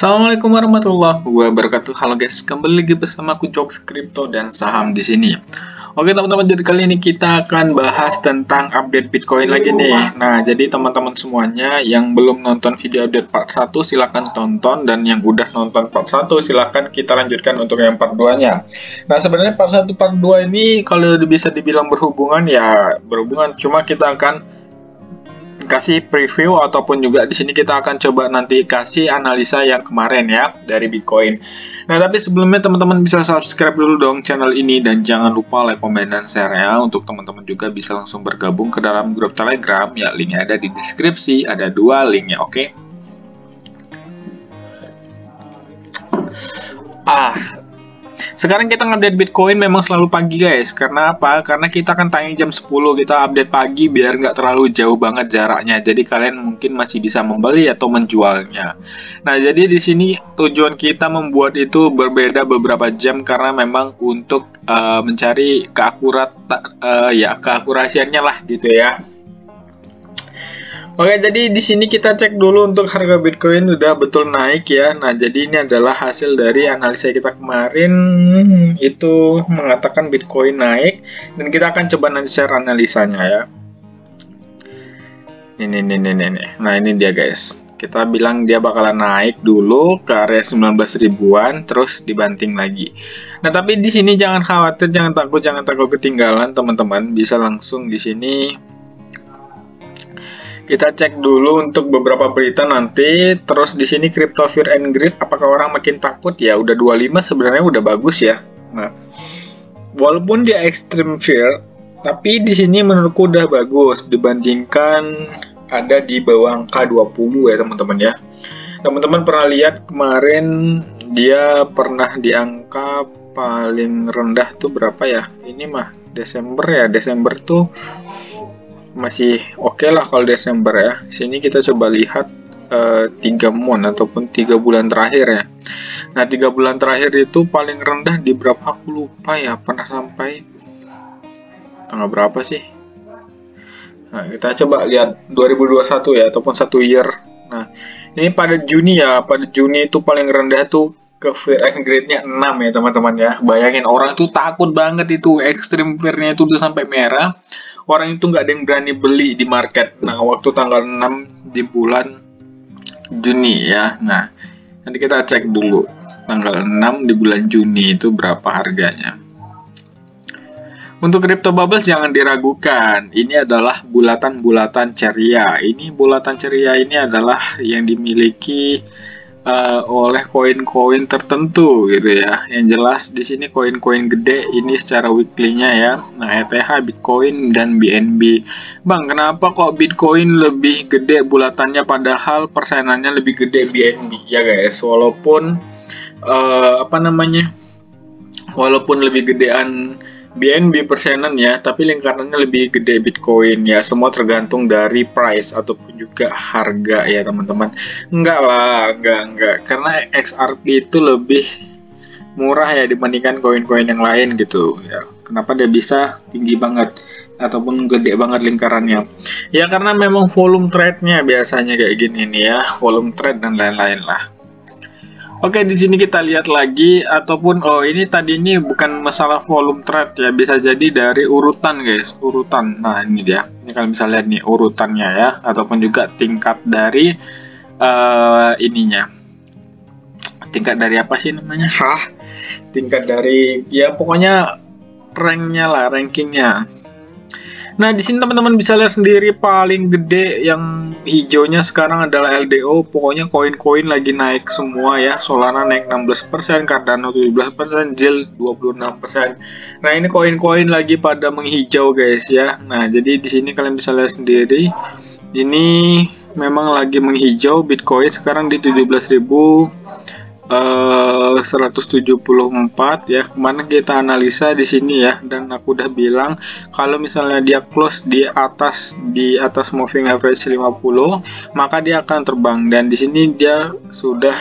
Assalamualaikum warahmatullahi wabarakatuh. Halo guys, kembali lagi bersama aku Jok Kripto dan saham di sini. Oke teman-teman, jadi kali ini kita akan bahas tentang update Bitcoin lagi nih. Nah, jadi teman-teman semuanya yang belum nonton video update part 1 silahkan tonton, dan yang udah nonton part 1 silahkan kita lanjutkan untuk yang part 2-nya. Nah, sebenarnya part 1 part 2 ini kalau bisa dibilang berhubungan ya berhubungan, cuma kita akan kasih preview ataupun juga di sini kita akan coba nanti kasih analisa yang kemarin ya dari Bitcoin. Nah, tapi sebelumnya teman-teman bisa subscribe dulu dong channel ini, dan jangan lupa like, comment, dan share ya. Untuk teman-teman juga bisa langsung bergabung ke dalam grup Telegram ya, linknya ada di deskripsi, ada 2 linknya, oke? Sekarang kita ngupdate Bitcoin memang selalu pagi guys. Karena apa? Karena kita kan tayang jam 10, kita update pagi biar nggak terlalu jauh banget jaraknya. Jadi kalian mungkin masih bisa membeli atau menjualnya. Nah, jadi di sini tujuan kita membuat itu berbeda beberapa jam karena memang untuk mencari keakurasiannya lah gitu ya. Oke, jadi di sini kita cek dulu untuk harga Bitcoin udah betul naik ya. Nah, jadi ini adalah hasil dari analisa kita kemarin, itu mengatakan Bitcoin naik, dan kita akan coba nanti share analisanya ya. Ini. Nah, ini dia guys. Kita bilang dia bakalan naik dulu ke area 19 ribuan, terus dibanting lagi. Nah, tapi di sini jangan khawatir, jangan takut ketinggalan teman-teman. Bisa langsung di sini kita cek dulu untuk beberapa berita nanti. Terus di sini Crypto Fear and Greed, apakah orang makin takut? Ya udah 25 sebenarnya udah bagus ya. Nah, walaupun dia extreme fear, tapi di sini menurutku udah bagus dibandingkan ada di bawah angka 20 ya teman-teman ya. Teman-teman pernah lihat kemarin dia pernah di angka paling rendah tuh berapa ya? Ini mah Desember ya. Desember tuh masih oke lah kalau Desember ya. Sini kita coba lihat 3 month ataupun 3 bulan terakhir ya. Nah, 3 bulan terakhir itu paling rendah di berapa aku lupa ya, pernah sampai tanggal berapa sih. Nah, kita coba lihat 2021 ya, ataupun 1 year. Nah, ini pada Juni ya, pada Juni itu paling rendah tuh ke fear and greed-nya 6 ya teman-teman ya. Bayangin, orang itu takut banget, itu extreme fear-nya itu udah sampai merah. Orang itu nggak ada yang berani beli di market. Nah, waktu tanggal 6 di bulan Juni ya. Nah, nanti kita cek dulu tanggal 6 di bulan Juni itu berapa harganya. Untuk crypto bubbles jangan diragukan. Ini adalah bulatan-bulatan ceria. Ini bulatan ceria ini adalah yang dimiliki oleh koin-koin tertentu gitu ya. Yang jelas di sini koin-koin gede ini secara weekly-nya ya. Nah, ETH, Bitcoin, dan BNB. Bang, kenapa kok Bitcoin lebih gede bulatannya padahal persenannya lebih gede BNB ya guys? Walaupun walaupun lebih gedean BNB persenan ya, tapi lingkarannya lebih gede Bitcoin ya. Semua tergantung dari price ataupun juga harga ya teman-teman. Enggak lah, enggak. Karena XRP itu lebih murah ya dibandingkan koin-koin yang lain gitu ya. Kenapa dia bisa tinggi banget ataupun gede banget lingkarannya? Ya karena memang volume trade-nya biasanya kayak gini nih ya, volume trade dan lain-lain lah. Oke, di sini kita lihat lagi, ataupun ini tadi ini bukan masalah volume trade ya, bisa jadi dari urutan guys, urutan. Nah, ini dia. Ini kalian bisa lihat nih urutannya ya, ataupun juga tingkat dari ininya. Tingkat dari apa sih namanya? Tingkat dari ya pokoknya ranknya lah, rankingnya. Nah, di sini teman-teman bisa lihat sendiri paling gede yang hijaunya sekarang adalah LDO. Pokoknya koin-koin lagi naik semua ya. Solana naik 16%, Cardano 17%, ZIL 26%. Nah, ini koin-koin lagi pada menghijau guys ya. Nah, jadi di sini kalian bisa lihat sendiri. Ini memang lagi menghijau. Bitcoin sekarang di 17.174 ya. Kemana kita analisa di sini ya, dan aku udah bilang kalau misalnya dia close di atas moving average 50, maka dia akan terbang, dan di sini dia sudah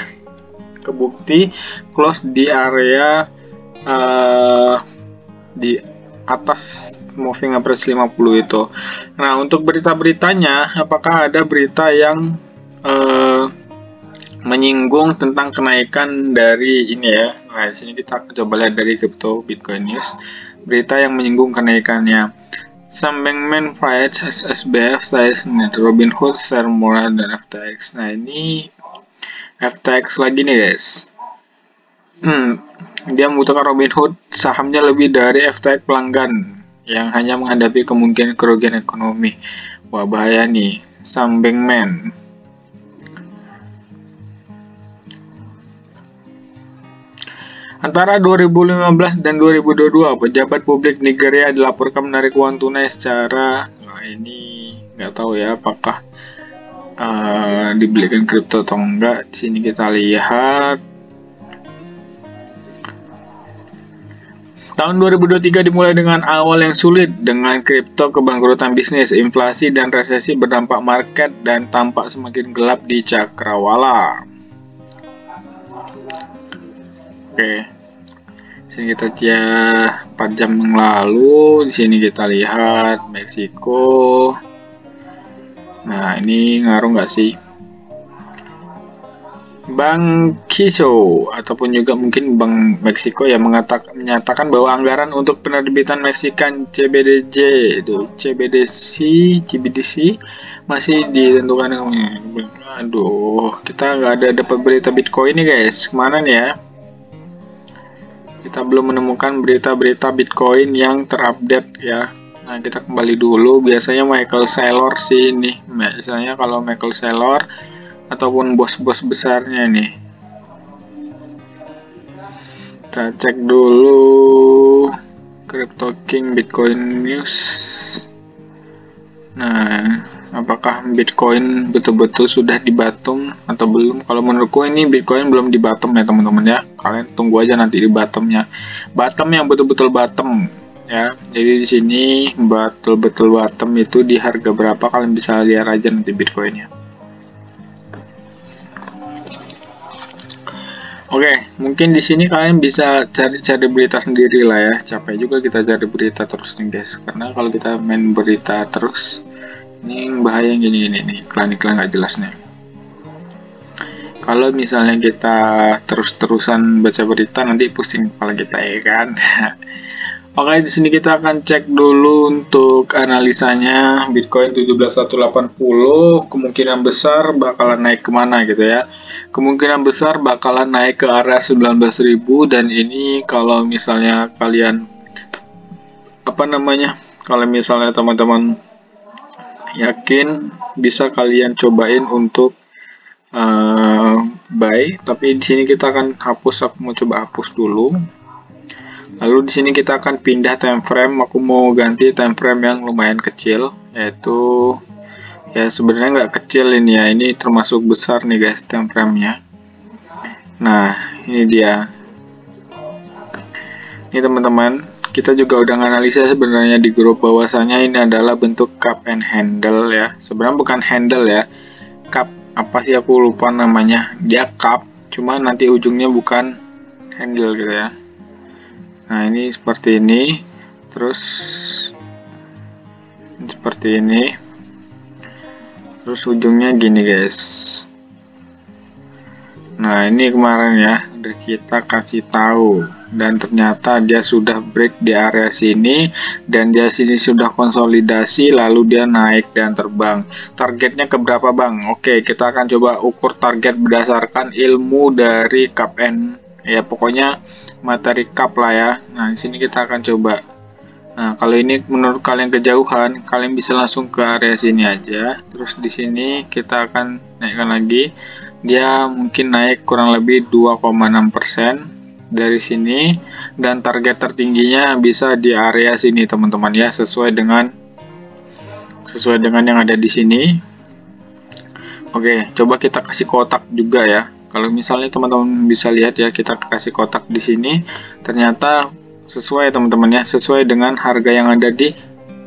kebukti close di area di atas moving average 50 itu. Nah, untuk berita-beritanya, apakah ada berita yang menyinggung tentang kenaikan dari ini ya. Nah, di sini kita coba lihat dari Crypto Bitcoin News. Berita yang menyinggung kenaikannya. Some bankman fights as SBF says Robinhood share more than FTX. Nah, ini FTX lagi nih guys. Dia membutuhkan Robinhood sahamnya lebih dari FTX pelanggan yang hanya menghadapi kemungkinan kerugian ekonomi. Wah, bahaya nih. Some bankman. Antara 2015 dan 2022, pejabat publik Nigeria dilaporkan menarik uang tunai secara, ini nggak tahu ya apakah dibelikan kripto atau enggak. Di sini kita lihat. Tahun 2023 dimulai dengan awal yang sulit dengan kripto, kebangkrutan bisnis, inflasi, dan resesi berdampak market dan tampak semakin gelap di cakrawala. Oke, sini kita lihat 4 jam yang lalu. Di sini kita lihat Meksiko. Nah, ini ngaruh nggak sih? Bank Kiso ataupun juga mungkin Bank Meksiko yang menyatakan bahwa anggaran untuk penerbitan Meksikan CBDC masih ditentukan. Aduh, kita nggak ada dapat berita Bitcoin nih guys. Kemana nih ya? Kita belum menemukan berita-berita Bitcoin yang terupdate ya. Nah, kita kembali dulu. Biasanya Michael Saylor sih ini. Biasanya kalau Michael Saylor ataupun bos-bos besarnya nih. Kita cek dulu Crypto King Bitcoin News. Nah, apakah Bitcoin betul-betul sudah di bottom atau belum? Kalau menurutku ini Bitcoin belum di bottom ya teman-teman ya. Kalian tunggu aja nanti di bottomnya. Bottom yang betul-betul bottom ya. Jadi di sini betul-betul bottom itu di harga berapa, kalian bisa lihat aja nanti Bitcoinnya. Oke, mungkin di sini kalian bisa cari berita sendiri lah ya. Capek juga kita cari berita terus nih guys. Karena kalau kita main berita terus, ini bahaya gini nih, iklan-iklan nggak jelas nih. Kalau misalnya kita terus-terusan baca berita, nanti pusing kepala kita ya kan. Oke, di sini kita akan cek dulu untuk analisanya Bitcoin 17.180, kemungkinan besar bakalan naik kemana gitu ya. Kemungkinan besar bakalan naik ke area 19.000, dan ini kalau misalnya kalian kalau misalnya teman-teman yakin, bisa kalian cobain untuk buy. Tapi di sini kita akan hapus, aku mau coba hapus dulu. Lalu di sini kita akan pindah time frame. Aku mau ganti time frame yang lumayan kecil, yaitu ya sebenarnya nggak kecil ini ya, ini termasuk besar nih guys time frame-nya. Nah, ini dia. Ini teman-teman, kita juga udah analisa sebenarnya di grup bahwasanya ini adalah bentuk cup and handle ya. Sebenarnya bukan handle ya, cup apa sih aku lupa namanya. Dia cup, cuma nanti ujungnya bukan handle gitu ya. Nah, ini seperti ini, terus seperti ini, terus ujungnya gini guys. Nah, ini kemarin ya udah kita kasih tahu, dan ternyata dia sudah break di area sini, dan dia sini sudah konsolidasi, lalu dia naik dan terbang. Targetnya ke berapa bang? Oke, kita akan coba ukur target berdasarkan ilmu dari cup and ya, pokoknya materi cup lah ya. Nah, di sini kita akan coba. Nah, kalau ini menurut kalian kejauhan, kalian bisa langsung ke area sini aja. Terus di sini kita akan naikkan lagi. Dia mungkin naik kurang lebih 2,6% dari sini, dan target tertingginya bisa di area sini teman-teman ya, sesuai dengan yang ada di sini. Oke, coba kita kasih kotak juga ya. Kalau misalnya teman-teman bisa lihat ya, kita kasih kotak di sini, ternyata sesuai teman-teman ya, sesuai dengan harga yang ada di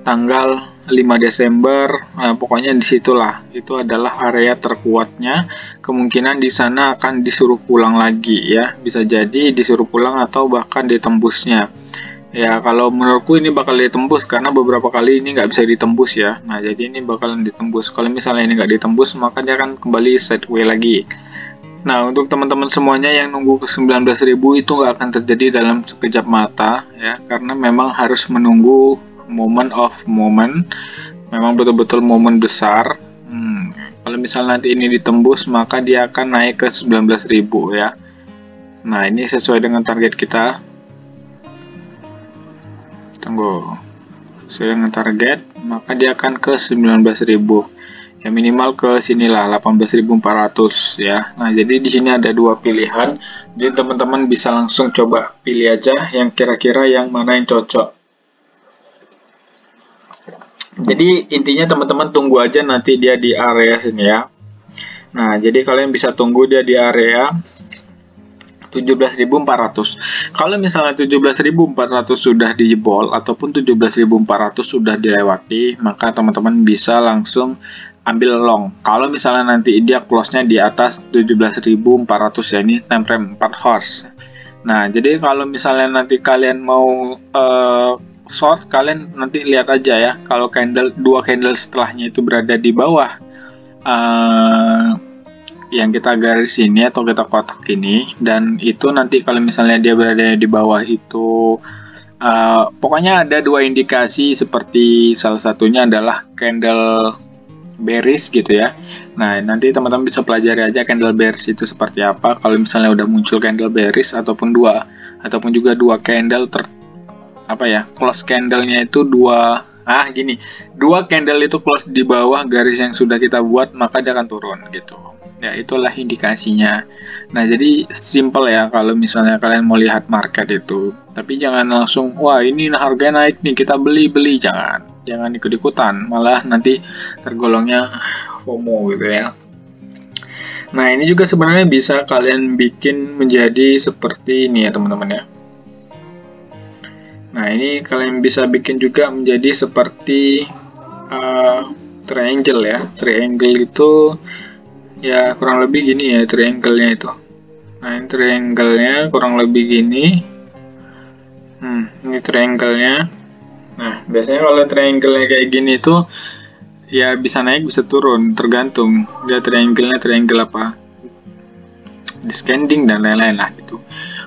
tanggal 5 Desember. Nah, pokoknya disitulah, itu adalah area terkuatnya. Kemungkinan di sana akan disuruh pulang lagi ya, bisa jadi disuruh pulang atau bahkan ditembusnya. Ya, kalau menurutku ini bakal ditembus karena beberapa kali ini nggak bisa ditembus ya. Nah, jadi ini bakalan ditembus. Kalau misalnya ini nggak ditembus, maka dia akan kembali sideways lagi. Nah, untuk teman-teman semuanya yang nunggu ke 19.000 itu nggak akan terjadi dalam sekejap mata ya, karena memang harus menunggu moment of moment, memang betul-betul momen besar. Kalau misalnya nanti ini ditembus, maka dia akan naik ke 19.000 ya. Nah, ini sesuai dengan target kita. Tunggu. Sesuai dengan target, maka dia akan ke 19.000. Ya minimal ke sinilah 18.400 ya. Nah, jadi di sini ada dua pilihan. Jadi teman-teman bisa langsung coba pilih aja yang kira-kira yang mana yang cocok. Jadi intinya teman-teman tunggu aja nanti dia di area sini ya. Nah, jadi kalian bisa tunggu dia di area 17.400. Kalau misalnya 17.400 sudah dijebol ataupun 17.400 sudah dilewati, maka teman-teman bisa langsung ambil long. Kalau misalnya nanti dia close-nya di atas 17.400 ya, ini time frame 4 hours. Nah, jadi kalau misalnya nanti kalian mau short, kalian nanti lihat aja ya, kalau dua candle setelahnya itu berada di bawah yang kita garis ini atau kita kotak ini, dan itu nanti kalau misalnya dia berada di bawah itu pokoknya ada dua indikasi, seperti salah satunya adalah candle bearish gitu ya. Nah, nanti teman-teman bisa pelajari aja candle bearish itu seperti apa. Kalau misalnya udah muncul candle bearish ataupun juga dua candle close candle-nya itu dua candle itu close di bawah garis yang sudah kita buat, maka dia akan turun gitu. Ya, itulah indikasinya. Nah, jadi simple ya kalau misalnya kalian mau lihat market itu. Tapi jangan langsung, wah ini harganya naik nih, kita beli, jangan ikut-ikutan, malah nanti tergolongnya FOMO gitu ya. Nah, ini juga sebenarnya bisa kalian bikin menjadi seperti ini ya teman-teman ya. Nah, ini kalian bisa bikin juga menjadi seperti triangle ya. Triangle itu ya kurang lebih gini ya triangle-nya itu. Nah, ini triangle-nya kurang lebih gini. Ini triangle-nya. Nah, biasanya kalau triangle-nya kayak gini tuh ya bisa naik bisa turun, tergantung dia triangle-nya triangle apa, descending dan lain-lain lah gitu.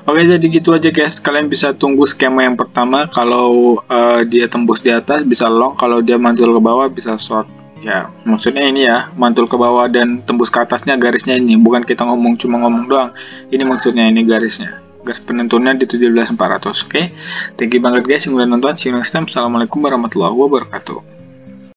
Oke, jadi gitu aja guys. Kalian bisa tunggu skema yang pertama. Kalau dia tembus di atas bisa long, kalau dia mantul ke bawah bisa short. Ya, maksudnya ini ya, mantul ke bawah dan tembus ke atasnya garisnya ini. Bukan kita cuma ngomong doang. Ini maksudnya ini garisnya. Garis penentunya di 17.400. Oke. Thank you banget guys yang udah nonton. See you next time. Assalamualaikum warahmatullahi wabarakatuh.